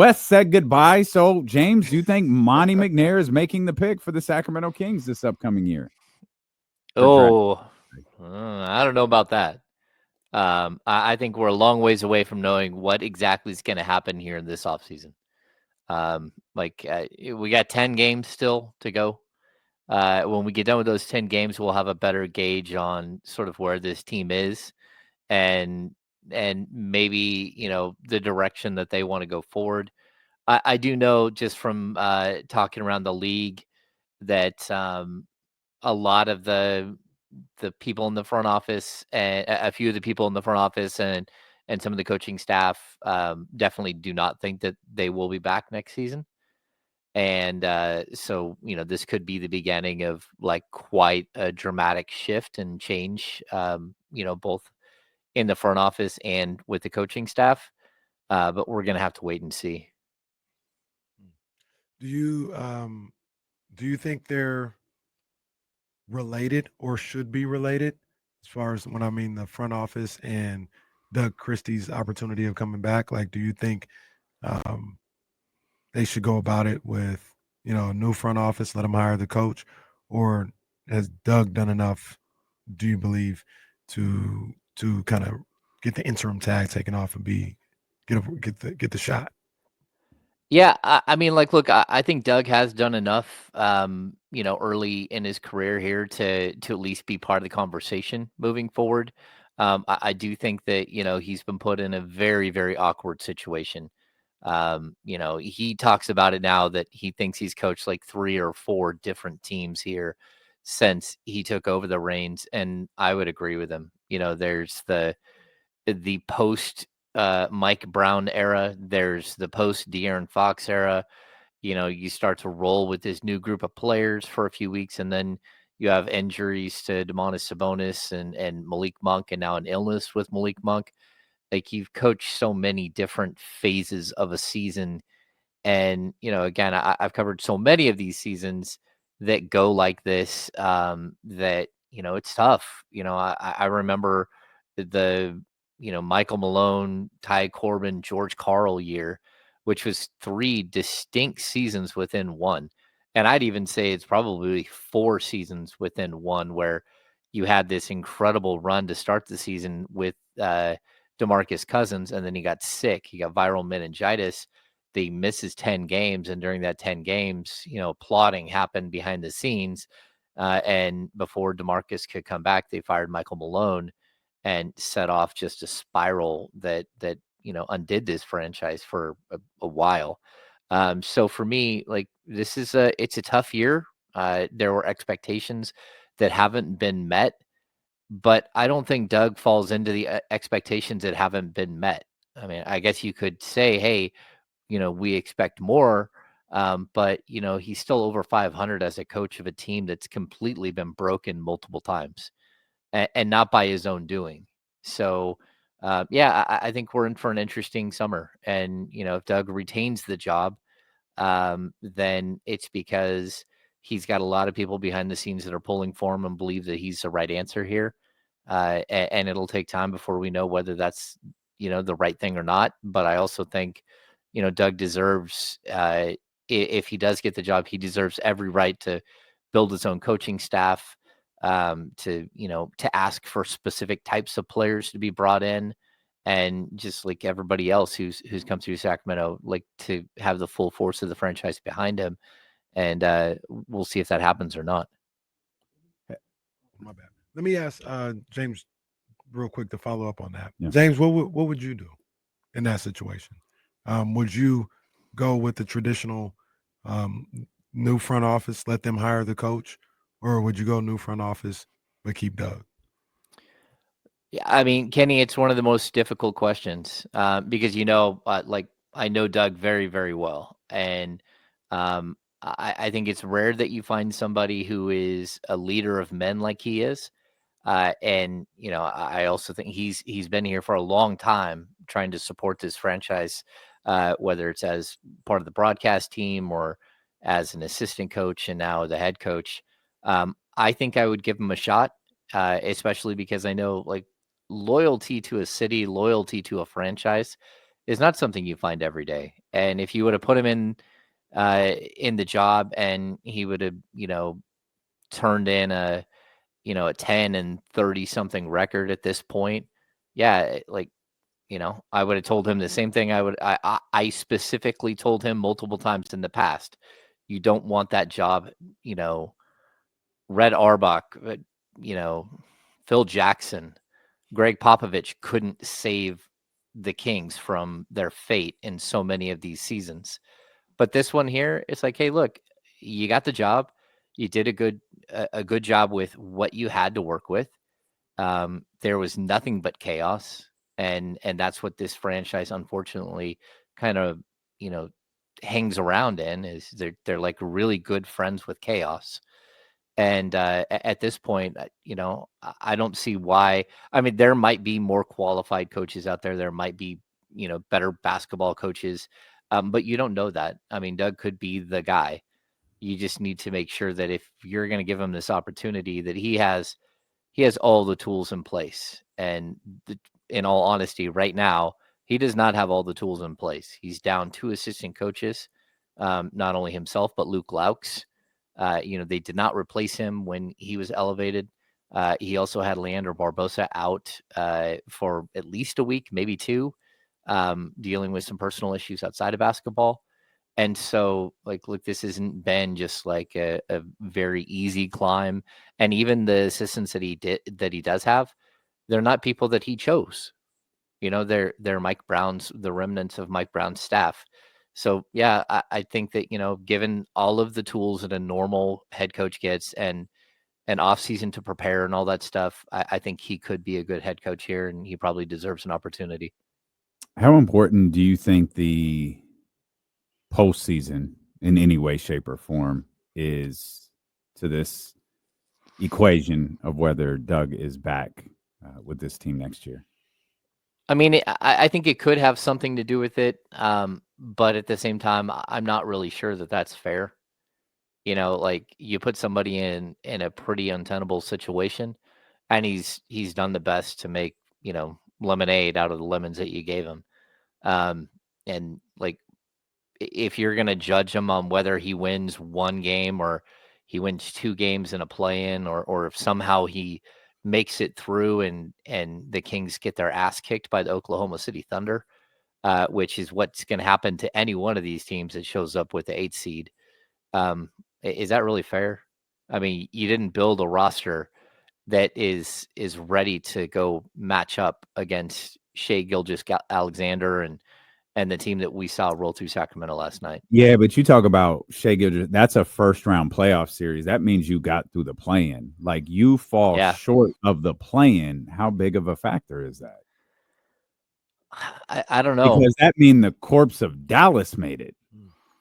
Wes said goodbye. So, James, do you think Monty McNair is making the pick for the Sacramento Kings this upcoming year? Oh, I don't know about that. I think we're a long ways away from knowing what exactly is going to happen here in this offseason. We got 10 games still to go. When we get done with those 10 games, we'll have a better gauge on sort of where this team is and maybe, the direction that they want to go forward. I do know just from talking around the league that a lot of the people in the front office and a few of the people in the front office and some of the coaching staff definitely do not think that they will be back next season. And so, this could be the beginning of like quite a dramatic shift and change, both in the front office and with the coaching staff. But we're going to have to wait and see. Do you think they're related or should be related as far as when I mean the front office and Doug Christie's opportunity of coming back? Like, do you think um, they should go about it with, a new front office, let them hire the coach, or has Doug done enough, do you believe, to kind of get the interim tag taken off and get the shot? Yeah, I mean, like, look, I think Doug has done enough, early in his career here to at least be part of the conversation moving forward. I do think that he's been put in a very, very awkward situation. He talks about it now that he thinks he's coached like 3 or 4 different teams here since he took over the reins, and I would agree with him. There's the post Mike Brown era. There's the post De'Aaron Fox era. You start to roll with this new group of players for a few weeks, and then you have injuries to Domantas Sabonis and Malik Monk, and now an illness with Malik Monk. Like, you've coached so many different phases of a season, and again, I've covered so many of these seasons that go like this. That it's tough. I remember the Michael Malone, Ty Corbin, George Karl year, which was 3 distinct seasons within one. And I'd even say it's probably 4 seasons within one where you had this incredible run to start the season with DeMarcus Cousins, and then he got sick. He got viral meningitis. They misses 10 games, and during that 10 games, plotting happened behind the scenes. And before DeMarcus could come back, they fired Michael Malone and set off just a spiral that undid this franchise for a while. So for me, like, it's a tough year. There were expectations that haven't been met, but I don't think Doug falls into the expectations that haven't been met. I mean, I guess you could say, hey, we expect more. But he's still over 500 as a coach of a team that's completely been broken multiple times, and not by his own doing. So, yeah, I think we're in for an interesting summer. And if Doug retains the job, then it's because he's got a lot of people behind the scenes that are pulling for him and believe that he's the right answer here. And it'll take time before we know whether that's the right thing or not. But I also think Doug deserves, if he does get the job, he deserves every right to build his own coaching staff, to ask for specific types of players to be brought in, and just like everybody else who's come through Sacramento, like, to have the full force of the franchise behind him. And we'll see if that happens or not. My bad. Let me ask James real quick to follow up on that. Yeah. James, what would you do in that situation? Would you go with the traditional um, new front office, let them hire the coach, or would you go new front office but keep Doug? Yeah, I mean, Kenny, it's one of the most difficult questions, because like, I know Doug very, very well, and I think it's rare that you find somebody who is a leader of men like he is. And I also think he's been here for a long time trying to support this franchise, whether it's as part of the broadcast team or as an assistant coach and now the head coach. I think I would give him a shot, especially because I know, like, loyalty to a city, loyalty to a franchise is not something you find every day. And if you would have put him in the job and he would have, turned in a 10 and 30 something record at this point, yeah, I would have told him the same thing. I specifically told him multiple times in the past, you don't want that job. Red Auerbach, Phil Jackson, Greg Popovich couldn't save the Kings from their fate in so many of these seasons. But this one here, it's like, hey, look, you got the job. You did a good job with what you had to work with. There was nothing but chaos, and that's what this franchise unfortunately kind of hangs around in. Is they're like really good friends with chaos. And at this point, I don't see why. I mean, there might be more qualified coaches out there. There might be, better basketball coaches, but you don't know that. I mean, Doug could be the guy. You just need to make sure that if you're going to give him this opportunity, that he has all the tools in place. And in all honesty, right now, he does not have all the tools in place. He's down 2 assistant coaches, not only himself, but Luke Laux. They did not replace him when he was elevated. He also had Leandro Barbosa out for at least a week, maybe 2, dealing with some personal issues outside of basketball. And so, look, this hasn't been just like a very easy climb. And even the assistants that he does have, they're not people that he chose. They're Mike Brown's, the remnants of Mike Brown's staff. So yeah, I think that, given all of the tools that a normal head coach gets and an off season to prepare and all that stuff, I think he could be a good head coach here, and he probably deserves an opportunity. How important do you think the postseason in any way, shape, or form is to this equation of whether Doug is back with this team next year? I mean, I think it could have something to do with it, but at the same time, I'm not really sure that that's fair. Like you put somebody in a pretty untenable situation, and he's done the best to make lemonade out of the lemons that you gave him. And like if you're gonna judge him on whether he wins 1 game or he wins 2 games in a play-in, or if somehow he makes it through and the Kings get their ass kicked by the Oklahoma City Thunder, which is what's going to happen to any one of these teams that shows up with the 8th seed. Is that really fair? I mean, you didn't build a roster that is ready to go match up against Shea Gilgeous-Alexander and the team that we saw roll through Sacramento last night. Yeah, but you talk about Shea Gilgeous, that's a first round playoff series. That means you got through the play-in. Like you fall short of the play-in. How big of a factor is that? I don't know. Because that means the corpse of Dallas made it.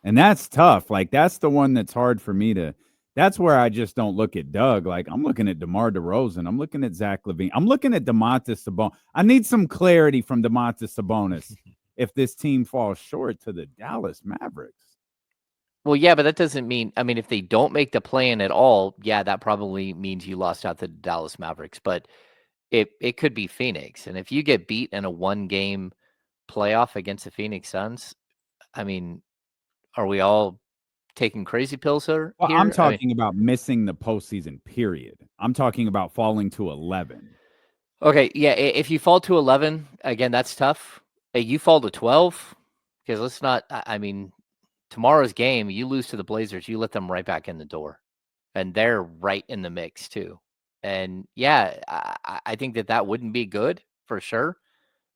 And that's tough. Like that's the one that's hard for me to. That's where I just don't look at Doug. Like I'm looking at DeMar DeRozan. I'm looking at Zach LaVine. I'm looking at Domantas Sabonis. I need some clarity from Domantas Sabonis if this team falls short to the Dallas Mavericks. Well, yeah, but that doesn't mean. I mean, if they don't make the play-in at all, yeah, that probably means you lost out to the Dallas Mavericks. But it could be Phoenix, and if you get beat in a 1-game playoff against the Phoenix Suns, I mean, are we all taking crazy pills here? Well, I'm talking about missing the postseason period. I'm talking about falling to 11. Okay, yeah, if you fall to 11, again, that's tough. Hey, you fall to 12, because let's not. I mean, tomorrow's game, you lose to the Blazers, you let them right back in the door, and they're right in the mix too. And yeah, I think that wouldn't be good for sure.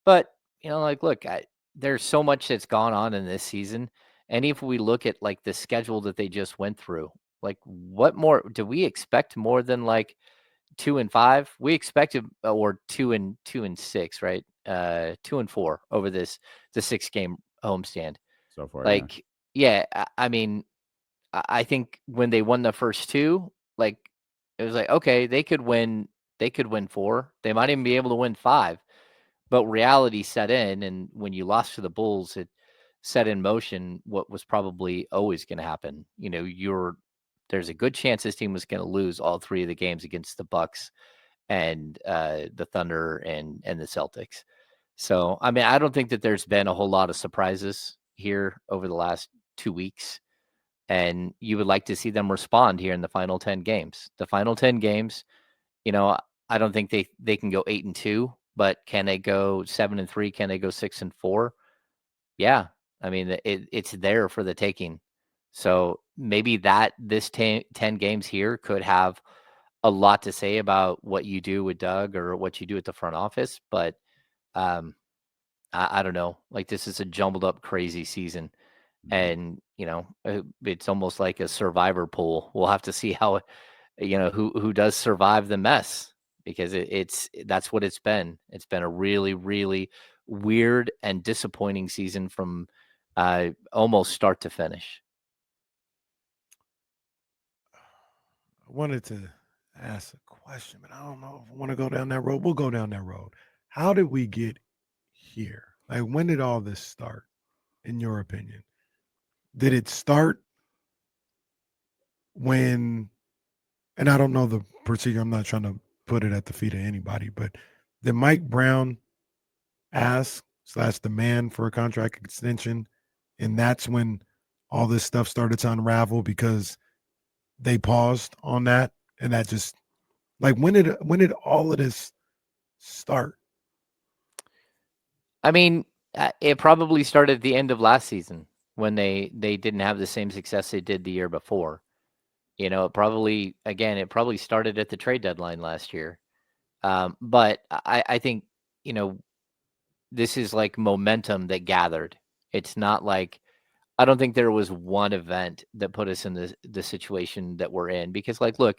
But look, there's so much that's gone on in this season, and if we look at like the schedule that they just went through, like what more do we expect more than like 2-5? We expected or 2-6, right? 2-4 over the 6-game homestand So far, like yeah, I mean, I think when they won the first 2, like it was like, okay, they could win 4. They might even be able to win 5. But reality set in, and when you lost to the Bulls, it set in motion what was probably always going to happen. There's a good chance this team was going to lose all 3 of the games against the Bucks and the Thunder and the Celtics. So, I mean, I don't think that there's been a whole lot of surprises here over the last 2 weeks, and you would like to see them respond here in the final 10 games. The final 10 games, I don't think they can go 8-2, but can they go 7-3? Can they go 6-4? Yeah. I mean, it's there for the taking. So maybe this 10 games here could have a lot to say about what you do with Doug or what you do at the front office, but um, I don't know. Like, this is a jumbled up, crazy season, and it's almost like a survivor pool. We'll have to see how who does survive the mess, because that's what it's been. It's been a really, really weird and disappointing season from almost start to finish. I wanted to ask a question, but I don't know if I want to go down that road. We'll go down that road. How did we get here? Like, when did all this start, in your opinion? Did it start when, and I don't know the procedure, I'm not trying to put it at the feet of anybody, but did Mike Brown ask / demand for a contract extension? And that's when all this stuff started to unravel, because they paused on that. And that just, like, when did all of this start? I mean, it probably started at the end of last season when they didn't have the same success they did the year before. It probably started at the trade deadline last year. But I think, this is like momentum that gathered. It's not like, I don't think there was one event that put us in the situation that we're in, because, like, look,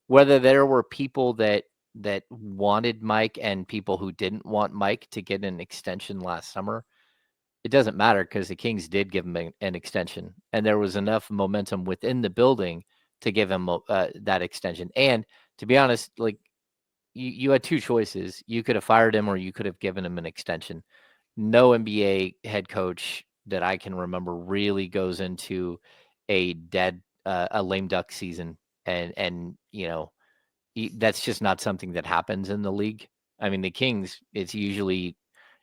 whether there were people that wanted Mike and people who didn't want Mike to get an extension last summer, it doesn't matter, because the Kings did give him an extension, and there was enough momentum within the building to give him that extension. And to be honest, like, you had two choices. You could have fired him, or you could have given him an extension. No NBA head coach that I can remember really goes into a lame duck season, and that's just not something that happens in the league. I mean, the Kings, it's usually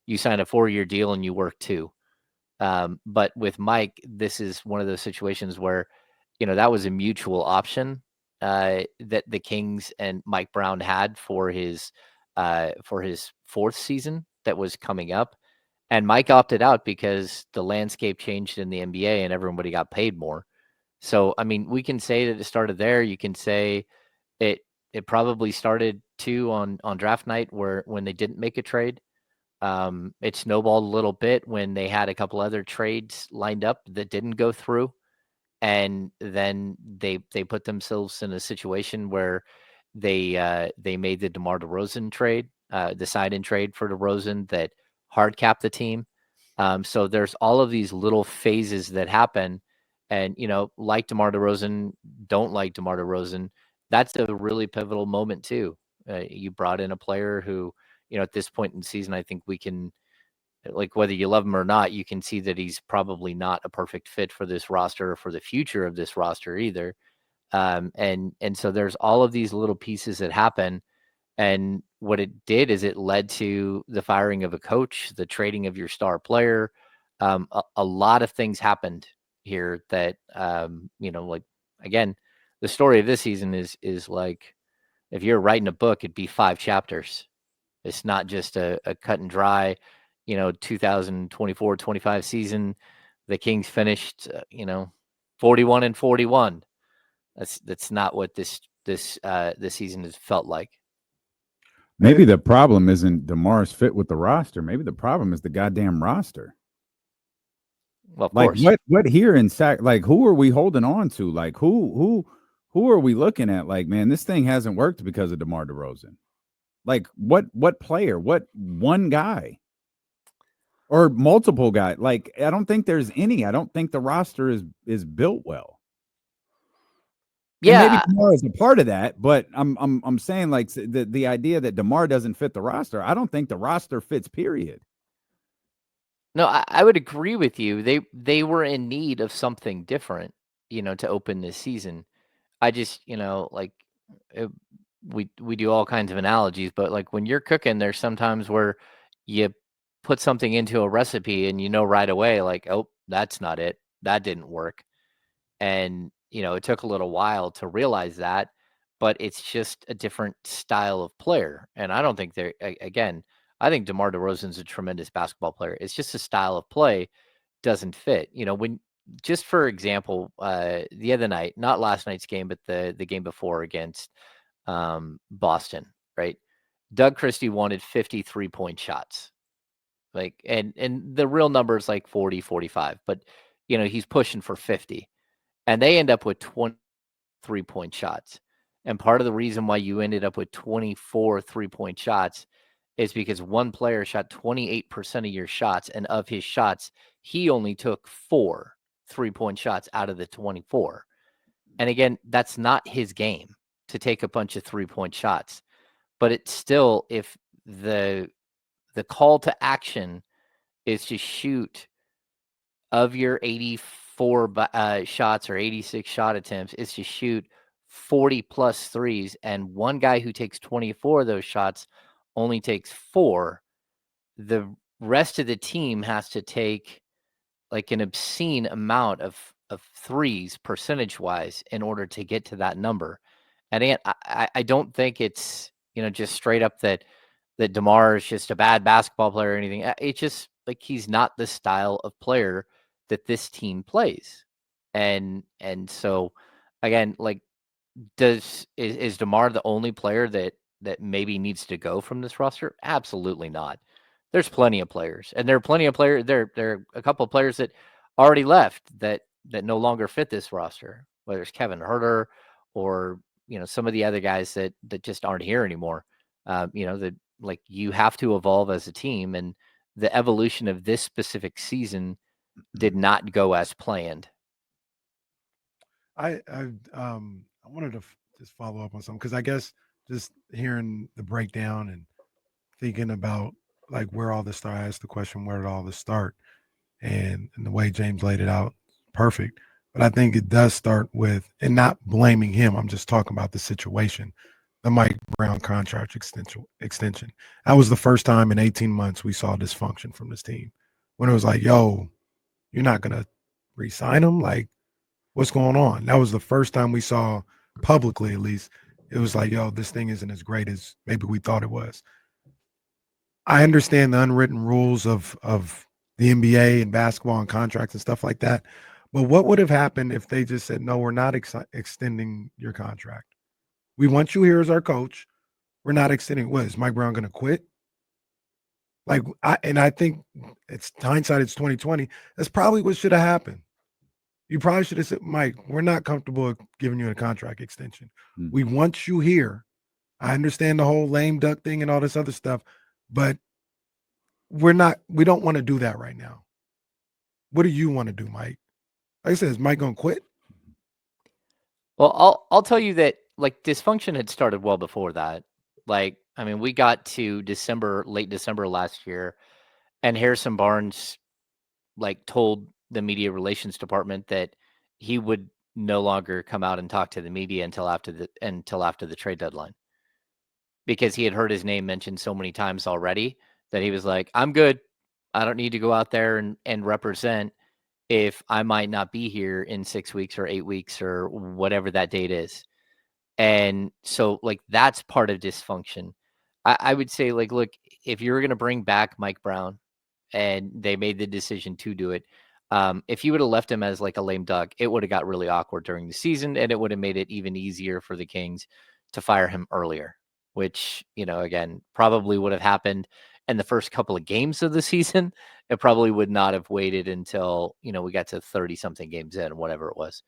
you sign a 4-year deal and you work 2. But with Mike, this is one of those situations where, that was a mutual option that the Kings and Mike Brown had for his 4th season that was coming up. And Mike opted out because the landscape changed in the NBA and everybody got paid more. So, I mean, we can say that it started there. You can say it probably started too on draft night, when they didn't make a trade. It snowballed a little bit when they had a couple other trades lined up that didn't go through, and then they put themselves in a situation where they made the DeMar DeRozan trade, the sign-in trade for DeRozan that hard capped the team. So there's all of these little phases that happen, and like DeMar DeRozan, don't like DeMar DeRozan. That's a really pivotal moment too. You brought in a player who, at this point in the season, I think we can, like, whether you love him or not, you can see that he's probably not a perfect fit for this roster or for the future of this roster either. And so there's all of these little pieces that happen. And what it did is it led to the firing of a coach, the trading of your star player. A lot of things happened here that, like, again, the story of this season is like, if you're writing a book, it'd be 5 chapters. It's not just a cut and dry, 2024-25 season. The Kings finished, 41-41. That's not what this season has felt like. Maybe the problem isn't DeMar's fit with the roster. Maybe the problem is the goddamn roster. Well, of like course. what here in like, who are we holding on to? Like, who are we looking at? Like, man, this thing hasn't worked because of DeMar DeRozan. Like, what player? What one guy? Or multiple guys? Like, I don't think there's any. I don't think the roster is built well. Yeah, and maybe DeMar is a part of that, but I'm saying, like, the idea that DeMar doesn't fit the roster, I don't think the roster fits, period. No, I would agree with you. They were in need of something different, to open this season. I just, like, we do all kinds of analogies, but, like, when you're cooking, there's sometimes where you put something into a recipe and right away, like, oh, that's not it. That didn't work. And, it took a little while to realize that, but it's just a different style of player. And I don't think again, I think DeMar DeRozan's a tremendous basketball player. It's just a style of play doesn't fit. Just for example, the other night, not last night's game, but the game before against Boston, right? Doug Christie wanted 53-point shots. And the real number is like 40, 45, but he's pushing for 50. And they end up with 23-point shots. And part of the reason why you ended up with 24 3-point shots is because one player shot 28% of your shots, and of his shots, he only took 4 3-point shots out of the 24. And again, that's not his game to take a bunch of 3-point shots. But it's still, if the call to action is to shoot of your 84 shots or 86 shot attempts, is to shoot 40 plus threes, and one guy who takes 24 of those shots only takes 4, the rest of the team has to take like an obscene amount of threes percentage wise in order to get to that number. And again, I don't think it's just straight up that DeMar is just a bad basketball player or anything. It's just like he's not the style of player that this team plays. And so again, like, is DeMar the only player that maybe needs to go from this roster? Absolutely not. There's plenty of players, and there are plenty of players. There are a couple of players that already left that no longer fit this roster, whether it's Kevin Huerter or some of the other guys that just aren't here anymore. That, like, you have to evolve as a team, and the evolution of this specific season did not go as planned. I wanted to just follow up on something, because I guess just hearing the breakdown and thinking about like where all this started. I asked the question, where did all this start? And the way James laid it out, perfect. But I think it does start with, and not blaming him, I'm just talking about the situation, the Mike Brown contract extension. That was the first time in 18 months we saw dysfunction from this team, when it was like, yo, you're not going to re-sign him? Like, what's going on? That was the first time we saw, publicly at least, it was like, yo, this thing isn't as great as maybe we thought it was. I understand the unwritten rules of the NBA and basketball and contracts and stuff like that. But what would have happened if they just said, no, we're not extending your contract. We want you here as our coach. We're not extending. What, is Mike Brown going to quit? Like, I think it's hindsight, it's 2020. That's probably what should have happened. You probably should have said, Mike, we're not comfortable giving you a contract extension. We want you here. I understand the whole lame duck thing and all this other stuff, but we don't want to do that right now. What do you want to do, Mike? Like I said, is Mike going to quit? Well, I'll tell you that, like, dysfunction had started well before that. Like, I mean, we got to late December last year, and Harrison Barnes, like, told the media relations department that he would no longer come out and talk to the media until after the trade deadline, because he had heard his name mentioned so many times already that he was like, I'm good. I don't need to go out there and represent if I might not be here in 6 weeks or 8 weeks or whatever that date is. And so, like, that's part of dysfunction. I would say, like, look, if you're going to bring back Mike Brown, and they made the decision to do it, if you would have left him as like a lame duck, it would have got really awkward during the season, and it would have made it even easier for the Kings to fire him earlier, which, again, probably would have happened in the first couple of games of the season. It probably would not have waited until, we got to 30 something games in, whatever it was.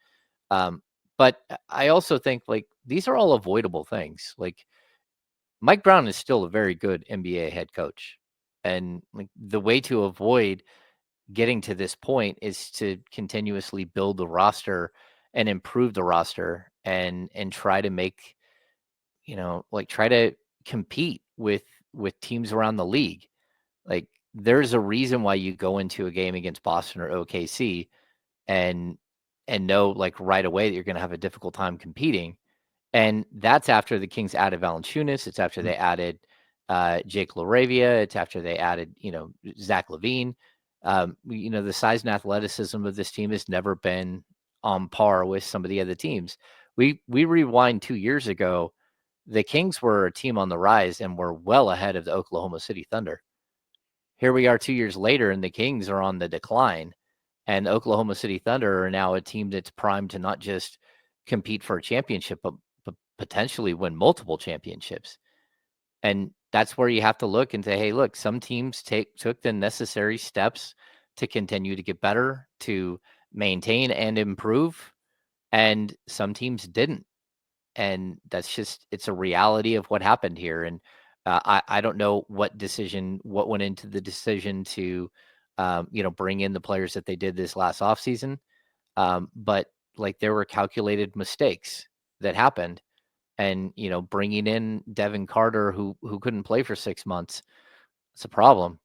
But I also think, like, these are all avoidable things. Like, Mike Brown is still a very good NBA head coach. And, like, the way to avoid getting to this point is to continuously build the roster and improve the roster and try to make, try to compete with teams around the league. Like, there's a reason why you go into a game against Boston or OKC and know, like, right away that you're going to have a difficult time competing. And that's after the Kings added Valanciunas. It's after they added Jake LaRavia. It's after they added, Zach LaVine. The size and athleticism of this team has never been on par with some of the other teams. We rewind 2 years ago, the Kings were a team on the rise and were well ahead of the Oklahoma City Thunder. Here we are 2 years later, and the Kings are on the decline, and the Oklahoma City Thunder are now a team that's primed to not just compete for a championship, but potentially win multiple championships. And that's where you have to look and say, hey, look, some teams took the necessary steps to continue to get better, to maintain and improve, and some teams didn't. And that's just, it's a reality of what happened here. And I don't know what went into the decision to, bring in the players that they did this last offseason. But like, there were calculated mistakes that happened. And, bringing in Devin Carter, who couldn't play for 6 months, it's a problem.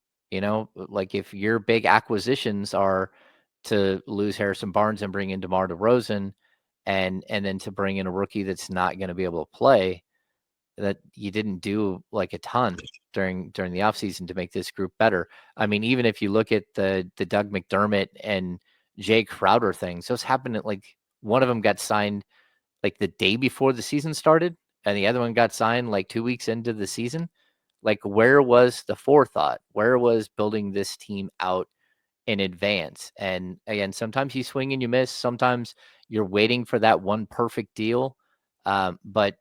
Like, if your big acquisitions are to lose Harrison Barnes and bring in DeMar DeRozan, and then to bring in a rookie that's not going to be able to play, that you didn't do like a ton during the offseason to make this group better. I mean, even if you look at the Doug McDermott and Jay Crowder things, those happened at, like, one of them got signed like the day before the season started, and the other one got signed like 2 weeks into the season. Like, where was the forethought? Where was building this team out in advance? And again, sometimes you swing and you miss. Sometimes you're waiting for that one perfect deal. But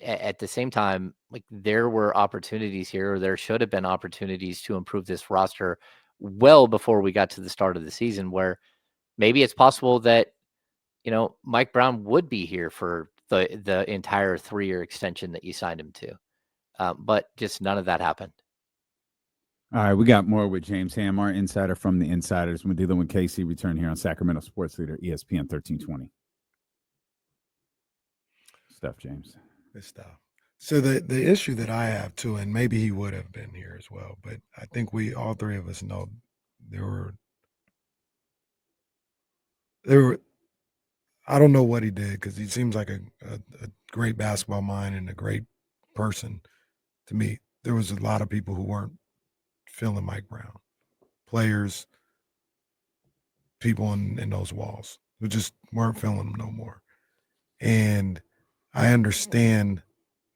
at the same time, like, there were opportunities here, or there should have been opportunities to improve this roster well before we got to the start of the season, where maybe it's possible that, Mike Brown would be here for the entire 3-year extension that you signed him to. But just none of that happened. All right, we got more with James Ham, our insider from the Insiders. We're dealing with KC. Return here on Sacramento Sports Leader, ESPN 1320. Stuff, James. Good stuff. So the issue that I have too, and maybe he would have been here as well, but I think all three of us know there were. I don't know what he did, because he seems like a great basketball mind and a great person to me. There was a lot of people who weren't feeling Mike Brown, players, people in those walls who just weren't feeling him no more. And I understand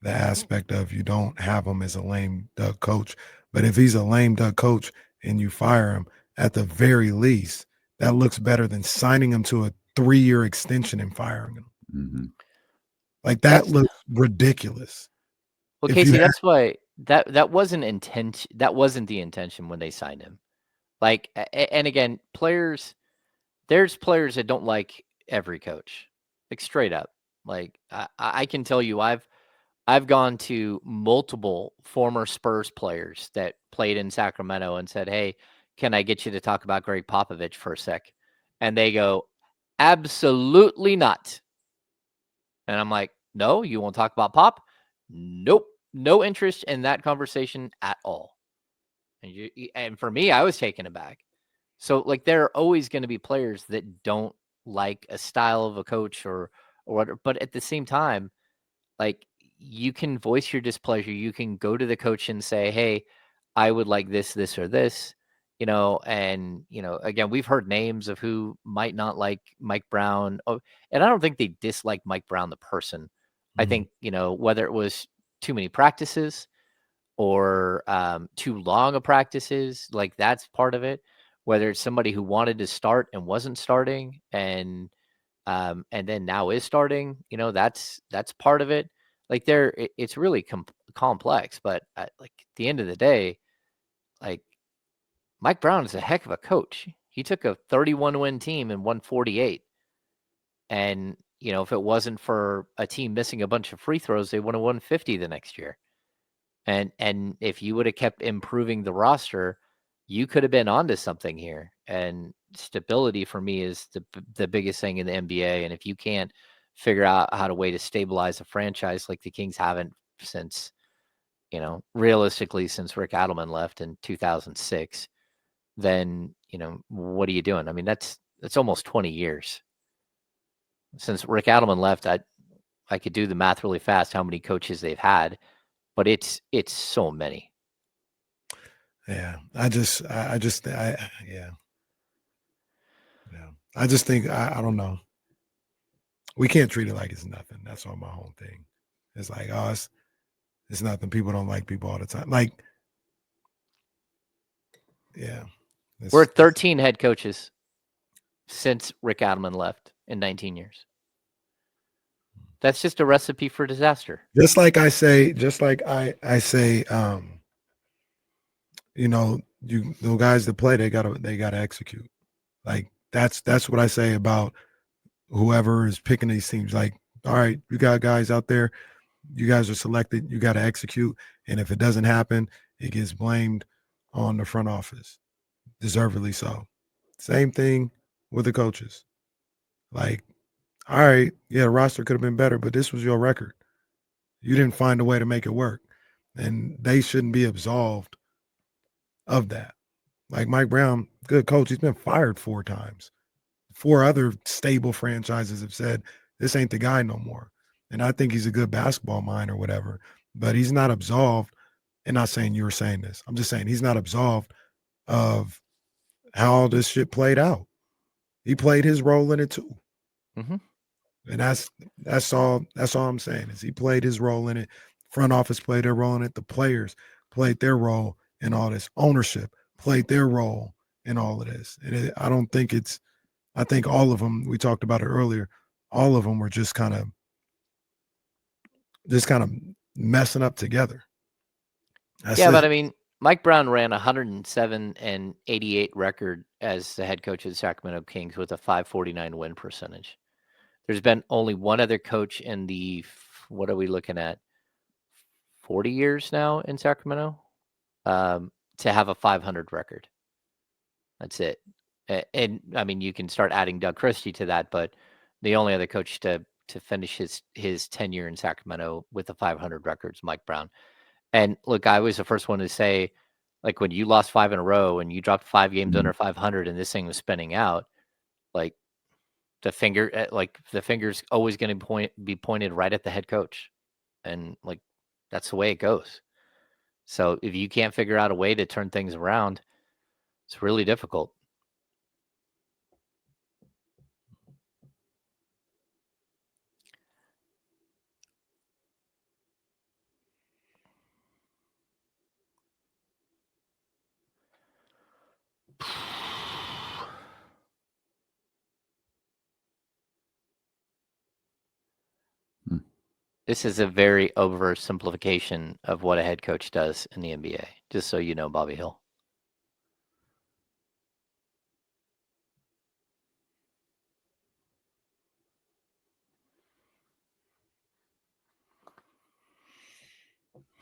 the aspect of you don't have him as a lame duck coach, but if he's a lame duck coach and you fire him, at the very least, that looks better than signing him to a 3-year extension and firing him. Mm-hmm. Like, that looks ridiculous. Well, Casey, that's why that wasn't intention. That wasn't the intention when they signed him. Like, and again, there's players that don't like every coach, like, straight up. Like, I can tell you, I've gone to multiple former Spurs players that played in Sacramento and said, hey, can I get you to talk about Greg Popovich for a sec? And they go, absolutely not. And I'm like, no, you won't talk about Pop? Nope. No interest in that conversation at all. And for me, I was taken aback. So, like, there are always going to be players that don't like a style of a coach or whatever. But at the same time, like, you can voice your displeasure. You can go to the coach and say, hey, I would like this, this, or this, and, again, we've heard names of who might not like Mike Brown. Oh, and I don't think they dislike Mike Brown, the person. Mm-hmm. I think, whether it was too many practices or too long of practices, like, that's part of it. Whether it's somebody who wanted to start and wasn't starting and then now is starting, that's part of it. Like, it's really complex, but like, at the end of the day, like, Mike Brown is a heck of a coach. He took a 31-win team and won 48. And, if it wasn't for a team missing a bunch of free throws, they would have won 50 the next year. And if you would have kept improving the roster, you could have been onto something here. And stability for me is the biggest thing in the NBA. And if you can't figure out how to stabilize a franchise like the Kings haven't since, realistically, since Rick Adelman left in 2006, then, what are you doing? I mean, that's almost 20 years since Rick Adelman left. I could do the math really fast, how many coaches they've had, but it's so many. Yeah. I just think I don't know. We can't treat it like it's nothing. That's all my whole thing. It's like, oh, it's nothing. People don't like people all the time. Like, yeah. We're 13 head coaches since Rick Adelman left in 19 years. That's just a recipe for disaster. Just like I say, the guys that play, they gotta execute. Like that's what I say about whoever is picking these teams. Like, all right, you got guys out there, you guys are selected, you got to execute, and if it doesn't happen, it gets blamed on the front office, deservedly so. Same thing with the coaches. Like, all right, yeah, the roster could have been better, but this was your record. You didn't find a way to make it work, and they shouldn't be absolved of that. Like Mike Brown, good coach, he's been fired 4 times. 4 other stable franchises have said this ain't the guy no more. And I think he's a good basketball mind or whatever, but he's not absolved. And not saying you were saying this. I'm just saying he's not absolved of how all this shit played out. He played his role in it too. Mm-hmm. And that's all I'm saying is he played his role in it. Front office played their role in it. The players played their role in all this. Ownership played their role in all of this. And I think all of them, we talked about it earlier, all of them were just kind of messing up together. But I mean, Mike Brown ran 107-88 record as the head coach of the Sacramento Kings with a 549 win percentage. There's been only one other coach in the, what are we looking at, 40 years now in Sacramento to have a 500 record. That's it. And I mean, you can start adding Doug Christie to that, but the only other coach to finish his tenure in Sacramento with a 500 record is Mike Brown. And look, I was the first one to say, like, when you lost 5 in a row and you dropped 5 games under 500 and this thing was spinning out, like the finger's always going to be pointed right at the head coach. And like, that's the way it goes. So if you can't figure out a way to turn things around, it's really difficult. This is a very oversimplification of what a head coach does in the NBA, just so you know, Bobby Hill.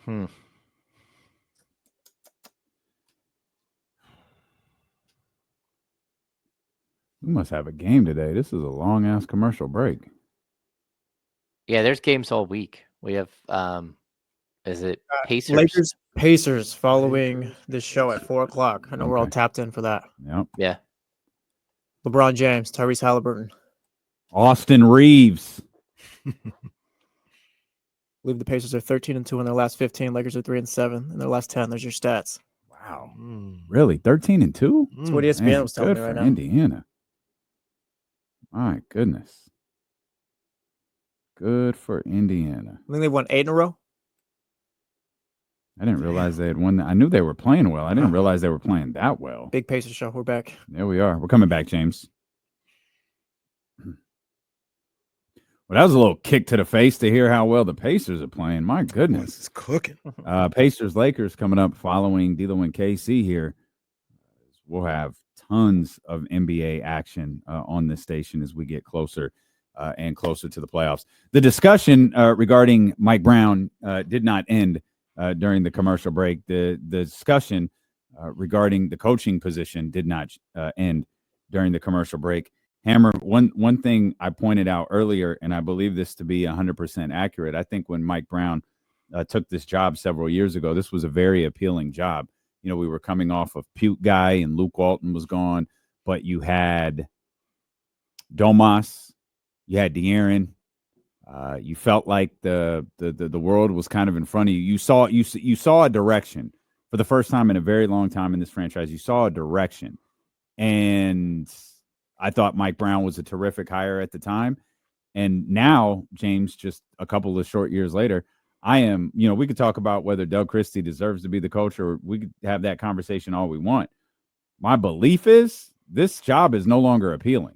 We must have a game today. This is a long-ass commercial break. Yeah, there's games all week. We have, is it Pacers? Lakers, Pacers following this show at 4 o'clock. I know we're all tapped in for that. Yep. Yeah. LeBron James, Tyrese Halliburton. Austin Reeves. I believe the Pacers are 13-2 in their last 15. Lakers are 3-7 in their last 10. There's your stats. Wow. Really? 13-2? That's what ESPN was telling me right now. Indiana. My goodness. Good for Indiana. I think they won 8 in a row. I didn't realize they had won that. I knew they were playing well. I didn't realize they were playing that well. Big Pacers show. We're back. There we are. We're coming back, James. Well, that was a little kick to the face to hear how well the Pacers are playing. My goodness. It's cooking. Pacers-Lakers coming up following D'Lo and KC here. We'll have tons of NBA action on this station as we get closer and closer to the playoffs. The discussion regarding Mike Brown did not end during the commercial break. The discussion regarding the coaching position did not end during the commercial break. Hammer, one thing I pointed out earlier, and I believe this to be 100% accurate, I think when Mike Brown took this job several years ago, this was a very appealing job. You know, we were coming off of Puke Guy and Luke Walton was gone, but you had Domas, you had De'Aaron. You felt like the world was kind of in front of you. You saw a direction for the first time in a very long time in this franchise, you saw a direction. And I thought Mike Brown was a terrific hire at the time. And now, James, just a couple of short years later, I am, we could talk about whether Doug Christie deserves to be the coach, or we could have that conversation all we want. My belief is this job is no longer appealing.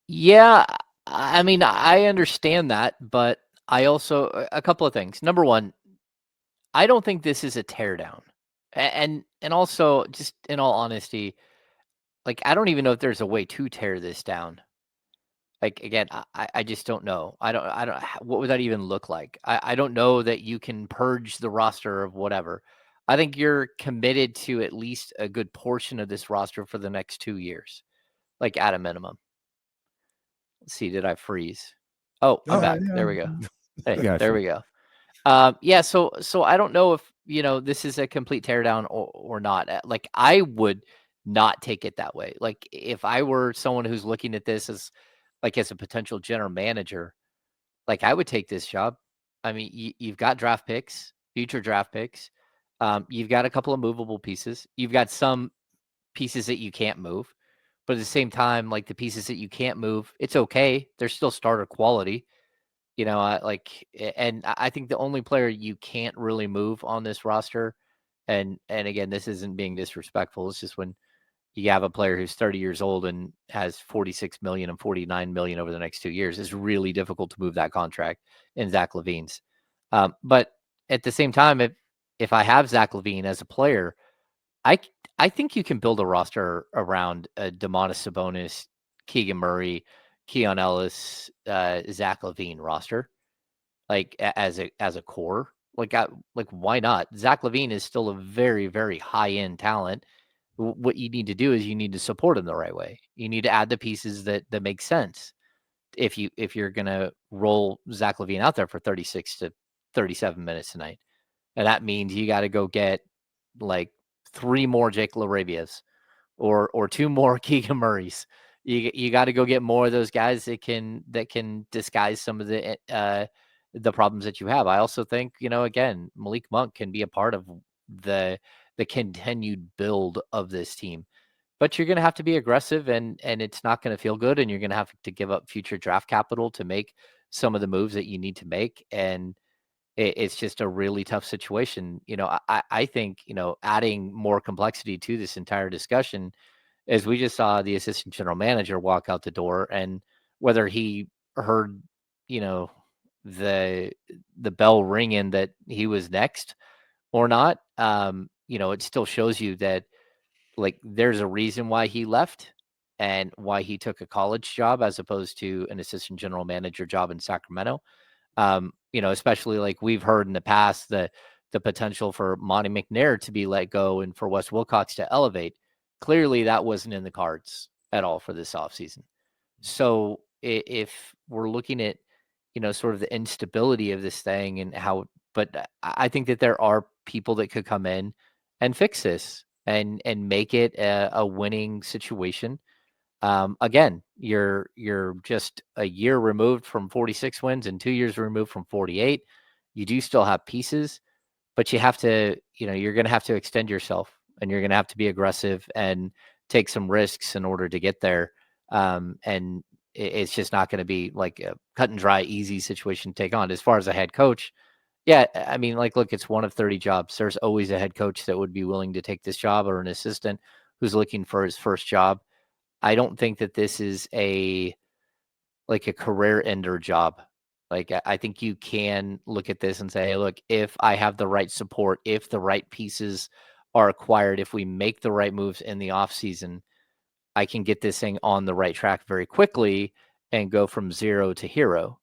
Yeah, I mean, I understand that, but I also a couple of things. Number one, I don't think this is a teardown, and also just in all honesty, like I don't even know if there's a way to tear this down. Like again, I just don't know. I don't what would that even look like? I don't know that you can purge the roster of whatever. I think you're committed to at least a good portion of this roster for the next 2 years, like at a minimum. Let's see, did I freeze? Oh, I'm back. yeah. There we go. Hey, I got there you. we go. Yeah, so I don't know if, this is a complete teardown or not. Like I would not take it that way. Like if I were someone who's looking at this as a potential general manager, like I would take this job. I mean, you've got draft picks, future draft picks. You've got a couple of movable pieces. You've got some pieces that you can't move. But at the same time, like the pieces that you can't move, it's okay. They're still starter quality. And I think the only player you can't really move on this roster, and again, this isn't being disrespectful. It's just when you have a player who's 30 years old and has 46 million and 49 million over the next 2 years, it's really difficult to move that contract in Zach LaVine's. But at the same time, if I have Zach LaVine as a player, I think you can build a roster around Domantas Sabonis, Keegan Murray, Keon Ellis, Zach LaVine roster, like as a core. Like why not? Zach LaVine is still a very, very high end talent. What you need to do is you need to support him the right way. You need to add the pieces that make sense. If you're gonna roll Zach LaVine out there for 36 to 37 minutes tonight, and that means you got to go get like 3 more Jake LaRabias or 2 more Keegan Murrays. You got to go get more of those guys that can disguise some of the problems that you have. I also think, again, Malik Monk can be a part of the continued build of this team. But you're going to have to be aggressive, and it's not going to feel good, and you're going to have to give up future draft capital to make some of the moves that you need to make. And it's just a really tough situation. I think, adding more complexity to this entire discussion is we just saw the assistant general manager walk out the door, and whether he heard, the bell ringing that he was next or not, it still shows you that like there's a reason why he left and why he took a college job as opposed to an assistant general manager job in Sacramento. Especially like we've heard in the past the potential for Monty McNair to be let go and for Wes Wilcox to elevate. Clearly that wasn't in the cards at all for this offseason. So if we're looking at, sort of the instability of this thing and how, but I think that there are people that could come in and fix this and make it a winning situation. Again, you're just a year removed from 46 wins and 2 years removed from 48. You do still have pieces, but you have to, you're going to have to extend yourself, and you're going to have to be aggressive and take some risks in order to get there. And it's just not going to be like a cut and dry, easy situation to take on. As far as a head coach, yeah, I mean, like, look, it's one of 30 jobs. There's always a head coach that would be willing to take this job, or an assistant who's looking for his first job. I don't think that this is a career ender job. Like, I think you can look at this and say, hey, look, if I have the right support, if the right pieces are acquired, if we make the right moves in the offseason, I can get this thing on the right track very quickly and go from 0 to hero.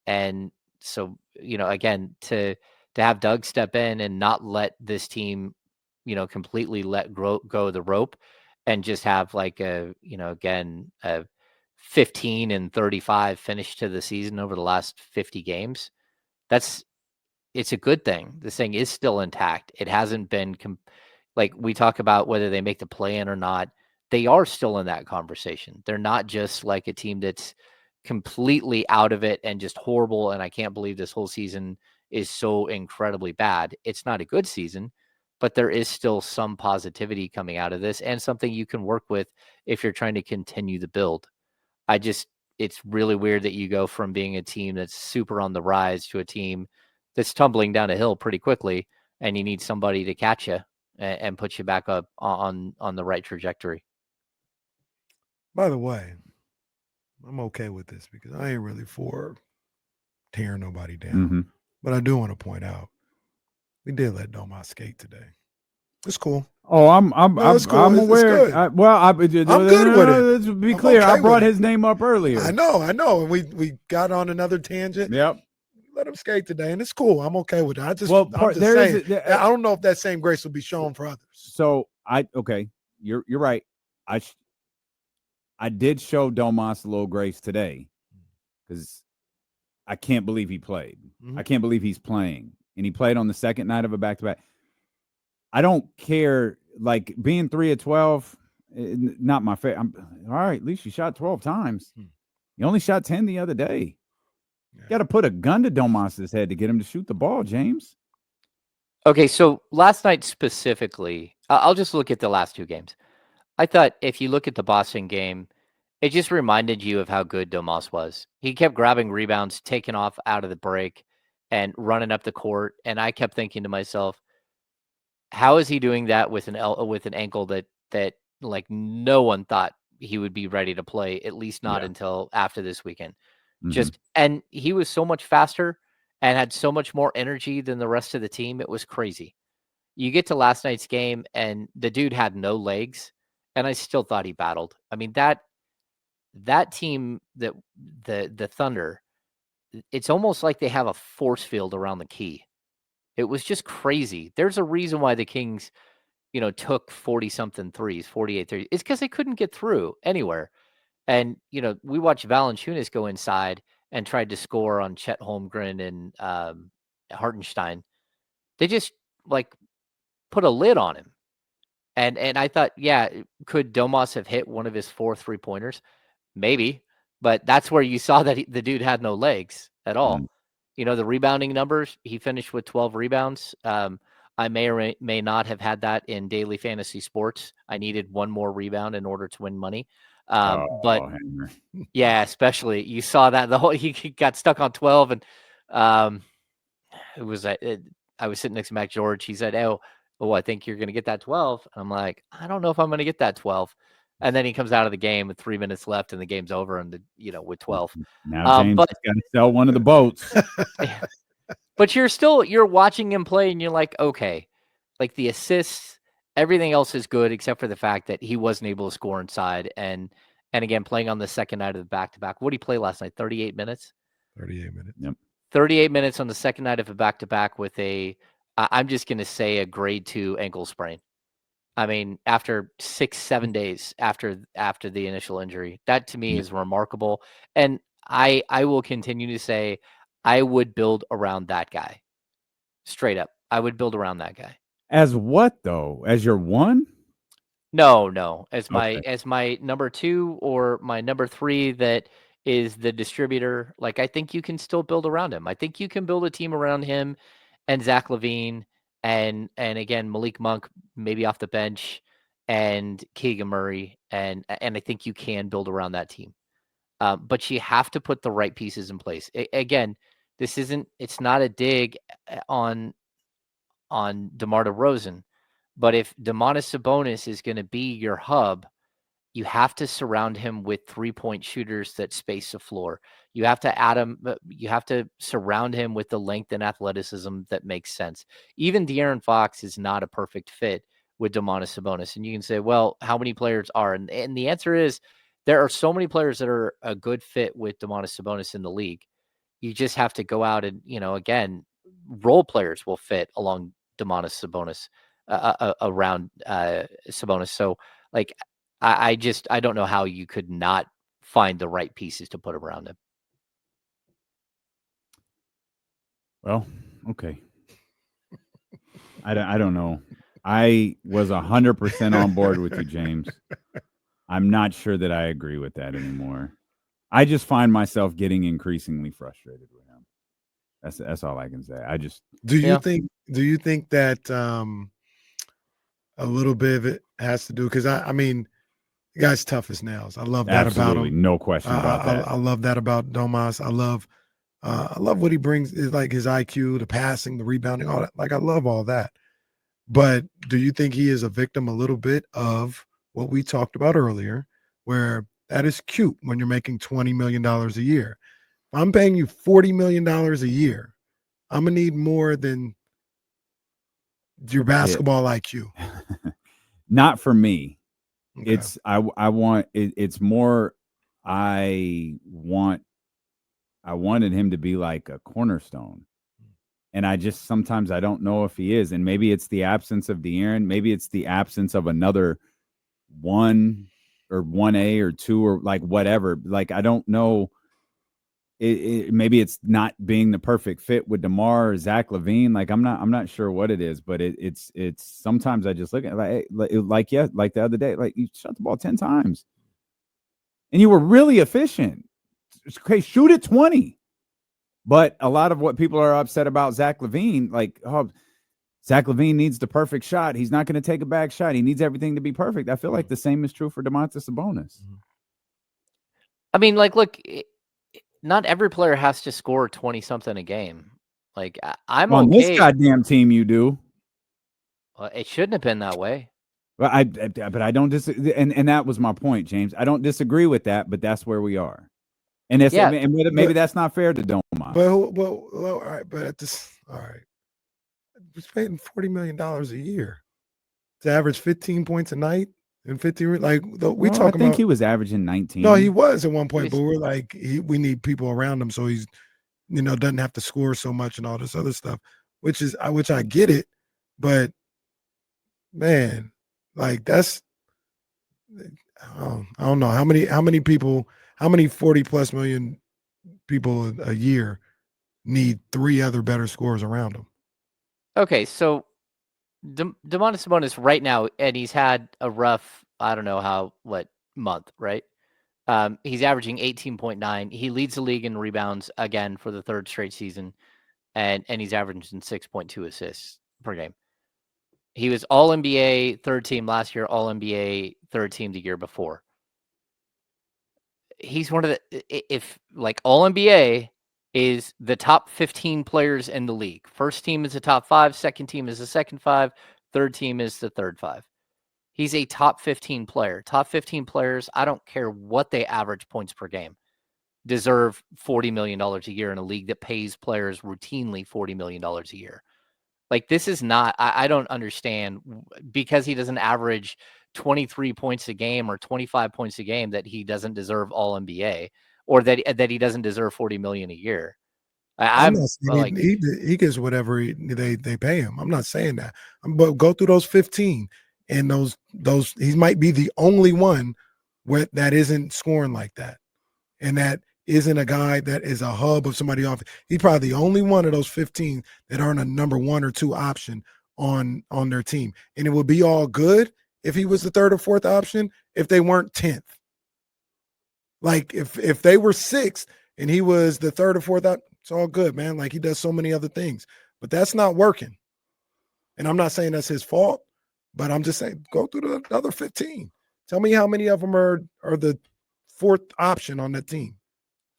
And so, again, to have Doug step in and not let this team, completely let go the rope, and just have like again, a 15 and 35 finish to the season over the last 50 games. It's a good thing. This thing is still intact. It hasn't been like we talk about whether they make the play-in or not. They are still in that conversation. They're not just like a team that's completely out of it and just horrible. And I can't believe this whole season is so incredibly bad. It's not a good season, but there is still some positivity coming out of this and something you can work with if you're trying to continue the build. It's really weird that you go from being a team that's super on the rise to a team that's tumbling down a hill pretty quickly, and you need somebody to catch you and put you back up on the right trajectory. By the way, I'm okay with this because I ain't really for tearing nobody down. Mm-hmm. But I do want to point out we did let Domas skate today. It's cool. Oh, I'm No, it's cool. I'm It's aware. good. I'm good with it. Let's be I'm clear. okay I brought with it. his name up earlier. I know. And we got on another tangent. Yep. Let him skate today, and it's cool. I'm okay with it. I'm just there is saying. I don't know if that same grace will be shown for others. So you're right. I did show Domas a little grace today because I can't believe he played. Mhm. I can't believe he's playing, and he played on the second night of a back-to-back. I don't care. Like being 3 of 12, not my favorite. All right. At least you shot 12 times. You only shot 10 the other day. You got to put a gun to Domas's head to get him to shoot the ball, James. Okay, so last night specifically, I'll just look at the last two games. I thought if you look at the Boston game, it just reminded you of how good Domas was. He kept grabbing rebounds, taking off out of the break, and running up the court. And I kept thinking to myself, how is he doing that with an ankle that like no one thought he would be ready to play, at least not until after this weekend. Mhm. And he was so much faster and had so much more energy than the rest of the team. It was crazy. You get to last night's game and the dude had no legs, and I still thought he battled. I mean, that team, that the Thunder, it's almost like they have a force field around the key. It was just crazy. There's a reason why the Kings, took 40 something threes, 48 threes. It's because they couldn't get through anywhere. And, we watched Valanciunas go inside and tried to score on Chet Holmgren and Hartenstein. They just put a lid on him. And I thought, could Domas have hit one of his 4 3-pointers? Maybe, but that's where you saw that the dude had no legs at all. The rebounding numbers, he finished with 12 rebounds. I may or may not have had that in daily fantasy sports. I needed one more rebound in order to win money. But Henry. yeah, especially you saw that he got stuck on 12, and it was I was sitting next to Mac George. He said, "Oh, I think you're going to get that 12." I'm like, I don't know if I'm going to get that 12. And then he comes out of the game with 3 minutes left, and the game's over, and with 12. Now James has got to sell one of the boats. But you're watching him play, and you're like, okay, like the assists, everything else is good except for the fact that he wasn't able to score inside. And again, playing on the second night of the back-to-back. What did he play last night? 38 minutes? 38 minutes. Yep. 38 minutes on the second night of a back-to-back with I'm just going to say a grade 2 ankle sprain. I mean, after 6-7 days after the initial injury, that to me is remarkable. And I will continue to say I would build around that guy. Straight up. I would build around that guy. As what though? As your one? No. As my number 2 or my number 3 that is the distributor. Like, I think you can still build around him. I think you can build a team around him and Zach LaVine and again Malik Monk maybe off the bench and Keegan Murray and I think you can build around that team. But you have to put the right pieces in place. Again, it's not a dig on DeMar DeRozan, but if Domantas Sabonis is going to be your hub, you have to surround him with 3-point shooters that space the floor. You have to surround him with the length and athleticism that makes sense. Even De'Aaron Fox is not a perfect fit with Domantas Sabonis. And you can say, well, how many players are? And the answer is there are so many players that are a good fit with Domantas Sabonis in the league. You just have to go out and, again, role players will fit along Domantas Sabonis around Sabonis. So I don't know how you could not find the right pieces to put around him. Well, okay. I don't know. I was 100% on board with you, James. I'm not sure that I agree with that anymore. I just find myself getting increasingly frustrated with him. That's all I can say. I just Do you Yeah. think that a little bit of it has to do because I mean, the guy's tough as nails. I love that about absolutely him. no question about that. I love that about Domas. I love what he brings, is like his IQ, the passing, the rebounding, all that. Like I love all that. But do you think he is a victim a little bit of what we talked about earlier, where that is cute when you're making $20 million a year? If I'm paying you $40 million a year, I'm gonna need more than your basketball IQ. Not for me. Okay. It's I want it, it's more I wanted him to be like a cornerstone. And I just sometimes I don't know if he is. And maybe it's the absence of De'Aaron. Maybe it's the absence of another 1 or 1A or 2 or like whatever. Like I don't know. Maybe it's not being the perfect fit with DeMar or Zach LaVine. Like I'm not sure what it is, but it's sometimes I just look at like the other day, like you shot the ball 10 times and you were really efficient. Okay, shoot it 20. But a lot of what people are upset about Zach LaVine, like, oh, Zach LaVine needs the perfect shot. He's not going to take a bad shot. He needs everything to be perfect. I feel like the same is true for Domantas Sabonis. I mean, like, look, not every player has to score 20-something a game. Like, I'm On this okay. goddamn team, you do. It shouldn't have been that way. But I don't disagree. And that was my point, James. I don't disagree with that, but that's where we are. And it's, Yeah. and maybe that's not fair to Domas. But all right, but at this, all right, he's paying $40 million a year to average 15 points a night and 15. Like we Well, talk I think about, he was averaging 19. no, he was at one point, was- but we're like, we need people around him so he's, doesn't have to score so much and all this other stuff, which I get it, but man, like that's, I don't know how many people, how many 40 plus million people a year need 3 other better scorers around him. Okay, so Domantas Sabonis right now, and he's had a rough, I don't know what month, right? He's averaging 18.9. He leads the league in rebounds again for the 3rd straight season, and he's averaging 6.2 assists per game. He was All NBA 3rd team last year, All NBA 3rd team the year before. He's one of if like All NBA is the top 15 players in the league. First team is the top 5, second team is the second 5, third team is the third 5. He's a top 15 player. Top 15 players, I don't care what they average points per game, deserve $40 million a year in a league that pays players routinely $40 million a year. Like, this is not, I don't understand, because he doesn't average 23 points a game or 25 points a game, that he doesn't deserve All NBA, or that he doesn't deserve $40 million a year. I'm not saying like, he gets whatever they pay him. I'm not saying that. But go through those 15, and those he might be the only one where that isn't scoring like that, and that isn't a guy that is a hub of somebody off. He's probably the only one of those 15 that aren't a number 1 or 2 option on their team. And it would be all good if he was the 3rd or 4th option if they weren't 10th. Like if they were 6th and he was the 3rd or 4th, it's all good, man. Like he does so many other things, but that's not working. And I'm not saying that's his fault, but I'm just saying go through the other 15. Tell me how many of them are the 4th option on that team.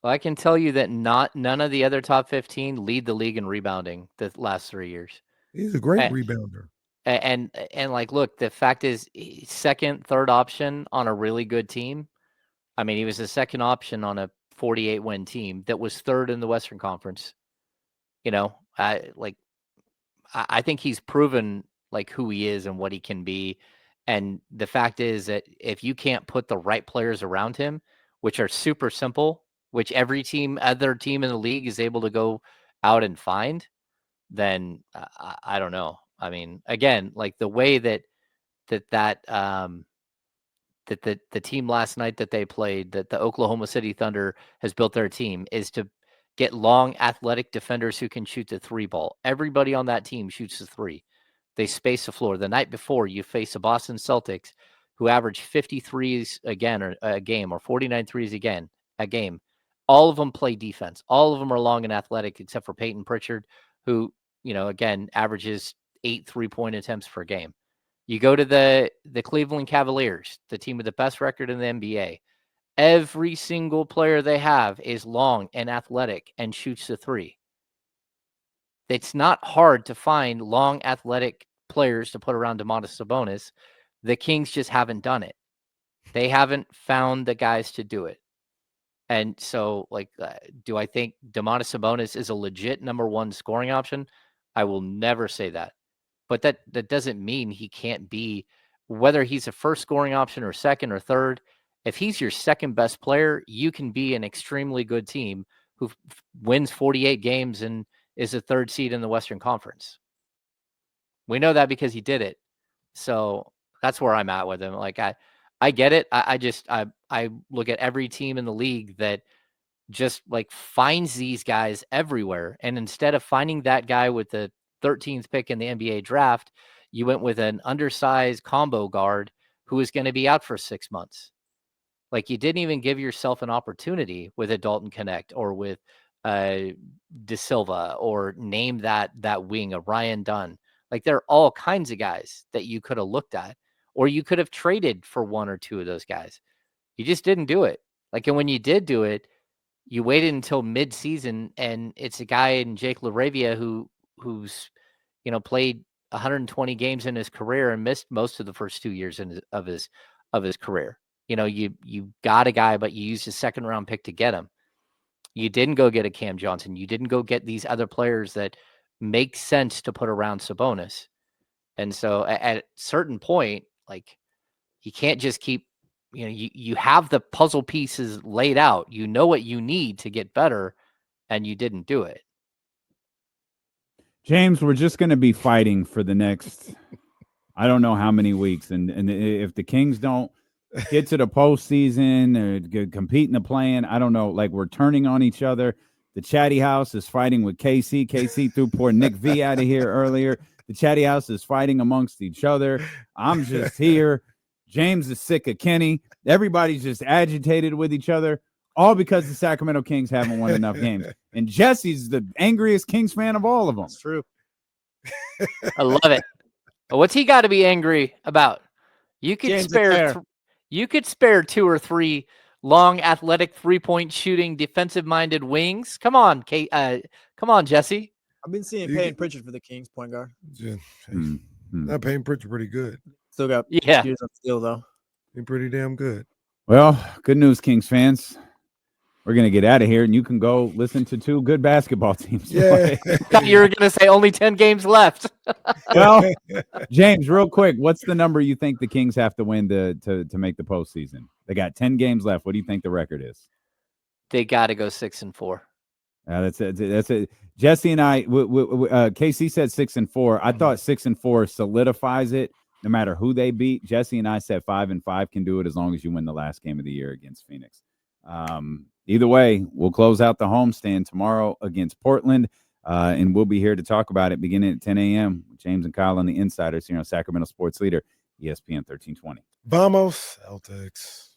well, I can tell you that none of the other top 15 lead the league in rebounding the last 3 years. He's a great rebounder. And like, look, the fact is, second, third option on a really good team. I mean, he was the second option on a 48-win team that was 3rd in the Western Conference. I think he's proven like who he is and what he can be. And the fact is that if you can't put the right players around him, which are super simple, which every other team in the league is able to go out and find, then I don't know. I mean, again, like the way that the team last night that they played, that the Oklahoma City Thunder has built their team, is to get long, athletic defenders who can shoot the 3 ball. Everybody on that team shoots the 3. They space the floor. The night before, you face the Boston Celtics, who average 50 threes again, or a game, or 49 threes again a game. all of them play defense. All of them are long and athletic, except for Peyton Pritchard, who, again, averages 8 3-point attempts per game. You go to the Cleveland Cavaliers, the team with the best record in the NBA. Every single player they have is long and athletic and shoots the three. It's not hard to find long athletic players to put around Domantas Sabonis. The Kings just haven't done it. They haven't found the guys to do it. And so, do I think Domantas Sabonis is a legit number one scoring option? I will never say that. But that doesn't mean he can't be, whether he's a first scoring option or second or third. If he's your second best player, you can be an extremely good team who wins 48 games and is a third seed in the Western Conference. We know that because he did it. So that's where I'm at with him. I get it. I look at every team in the league that just finds these guys everywhere. And instead of finding that guy with the 13th pick in the NBA draft, you went with an undersized combo guard who is going to be out for 6 months. You didn't even give yourself an opportunity with a Dalton Connect or with De Silva, or name that wing, a Ryan Dunn. There are all kinds of guys that you could have looked at, or you could have traded for one or two of those guys. You just didn't do it. And when you did do it, you waited until mid-season, and it's a guy in Jake LaRavia who's played 120 games in his career and missed most of the first 2 years of his career. You got a guy, but you used a second round pick to get him. You didn't go get a Cam Johnson. You didn't go get these other players that make sense to put around Sabonis. And so at a certain point, you can't just keep, you have the puzzle pieces laid out. You know what you need to get better, and you didn't do it. James, we're just going to be fighting for the next, I don't know how many weeks. And if the Kings don't get to the postseason or compete in the play-in, I don't know. We're turning on each other. The Chatty House is fighting with KC. KC threw poor Nick V out of here earlier. The Chatty House is fighting amongst each other. I'm just here. James is sick of Kenny. Everybody's just agitated with each other, all because the Sacramento Kings haven't won enough games. And Jesse's the angriest Kings fan of all of them. That's true. I love it. What's he got to be angry about? You could James spare you could spare 2 or 3 long, athletic, 3-point shooting, defensive-minded wings. Come on, Jesse. I've been seeing Peyton Pritchard for the Kings point guard. Yeah. That Peyton Pritchard pretty good. Still got Yeah. years on steel though. He's pretty damn good. Well, good news, Kings fans. We're going to get out of here, and you can go listen to 2 good basketball teams. Yeah. I thought you were going to say only 10 games left. Well, James, real quick, what's the number you think the Kings have to win to make the postseason? They got 10 games left. What do you think the record is? They got to go 6-4. That's it. Jesse and I, KC said 6-4. I thought 6-4 solidifies it. No matter who they beat. Jesse and I said 5-5 can do it as long as you win the last game of the year against Phoenix. Either way, we'll close out the homestand tomorrow against Portland, and we'll be here to talk about it beginning at 10 a.m. with James and Kyle on the Insiders here on Sacramento Sports Leader, ESPN 1320. Vamos, Celtics.